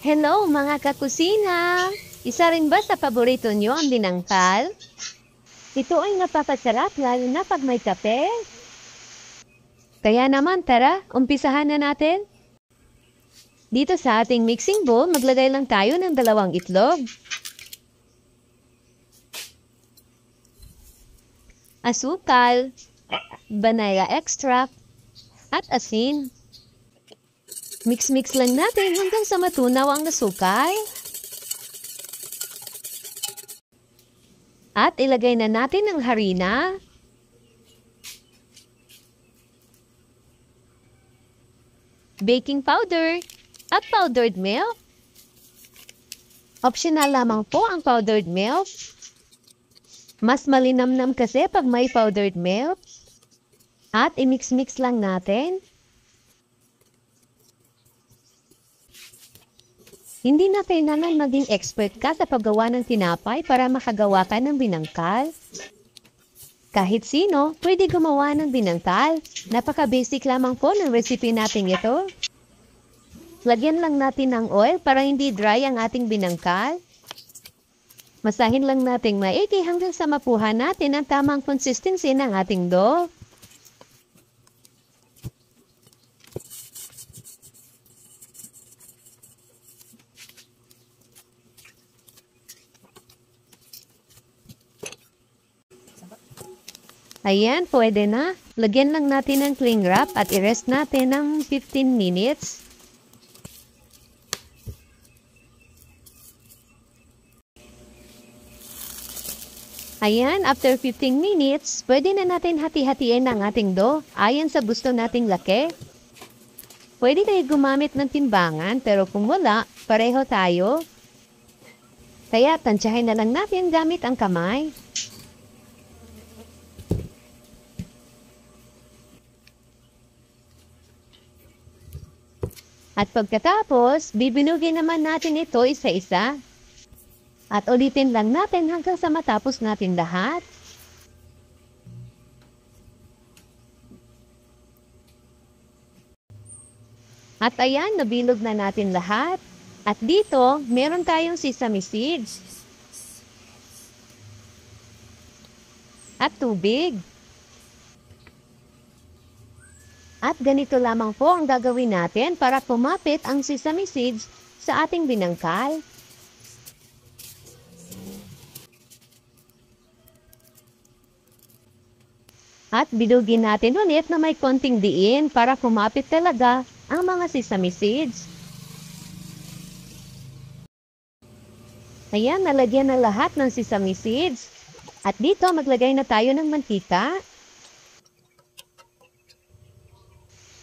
Hello mga kakusina! Isa rin ba sa paborito nyo ang binangkal? Ito ay napapasarap lalo na pag may kape. Kaya naman tara, umpisahan na natin. Dito sa ating mixing bowl, maglagay lang tayo ng 2 itlog. Asukal, vanilla extract, at asin. Mix-mix lang natin hanggang sa matunaw ang asukal. At ilagay na natin ang harina. Baking powder at powdered milk. Optional lamang po ang powdered milk. Mas malinamnam kasi pag may powdered milk. At i-mix-mix lang natin. Hindi na kailangan maging expert ka sa paggawa ng tinapay para makagawa ka ng binangkal. Kahit sino, pwede gumawa ng binangkal. Napaka-basic lamang po ng recipe natin ito. Lagyan lang natin ng oil para hindi dry ang ating binangkal. Masahin lang natin maigi hanggang sa mapuha natin ang tamang consistency ng ating dough. Ayan, pwede na. Lagyan lang natin ng cling wrap at i-rest natin ng 15 minutes. Ayan, after 15 minutes, pwede na natin hati-hatiin ang ating dough ayon sa gusto nating laki. Pwede kayo gumamit ng timbangan pero kung wala, pareho tayo. Kaya tansyahin na lang natin gamit ang kamay. At pagkatapos, bibinugin naman natin ito isa-isa. At ulitin lang natin hanggang sa matapos natin lahat. At ayan, nabilog na natin lahat. At dito, meron tayong sesame seeds. At tubig. At ganito lamang po ang gagawin natin para pumapit ang sesame seeds sa ating binangkal. At bilugin natin ulit na may konting diin para pumapit talaga ang mga sesame seeds. Ayan, nalagyan na lahat ng sesame seeds. At dito, maglagay na tayo ng mantika.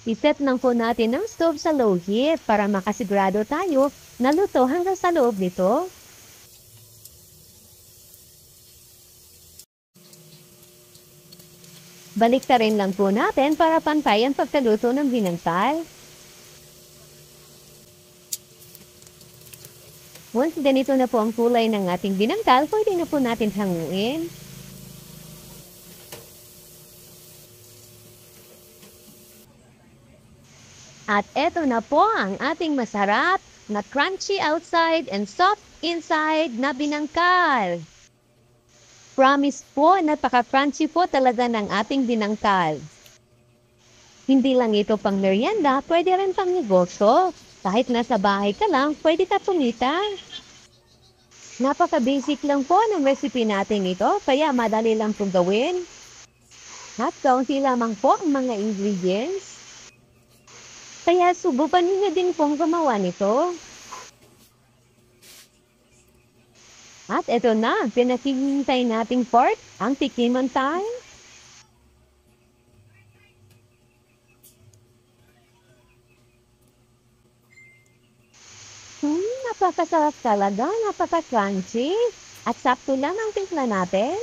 I-set lang po natin ang stove sa low heat para makasigurado tayo na luto hanggang sa loob nito. Baliktarin lang po natin para pantay ang pagkaluto ng binangkal. Once ganito na po ang kulay ng ating binangkal, pwede na po natin hanguin. At eto na po ang ating masarap na crunchy outside and soft inside na binangkal. Promise po, napaka-crunchy po talaga ng ating binangkal. Hindi lang ito pang merienda, pwede rin pang negosyo. Kahit nasa bahay ka lang, pwede ka pumita. Napaka-basic lang po ng recipe natin ito, kaya madali lang pong gawin. At kaunti lamang po ang mga ingredients. Kaya subukan niyo din pong gumawa nito. At eto na, pinakihintay nating part, ang tikiman time. Napakasarap talaga, napaka-crunchy. At sakto lang ang timpla natin.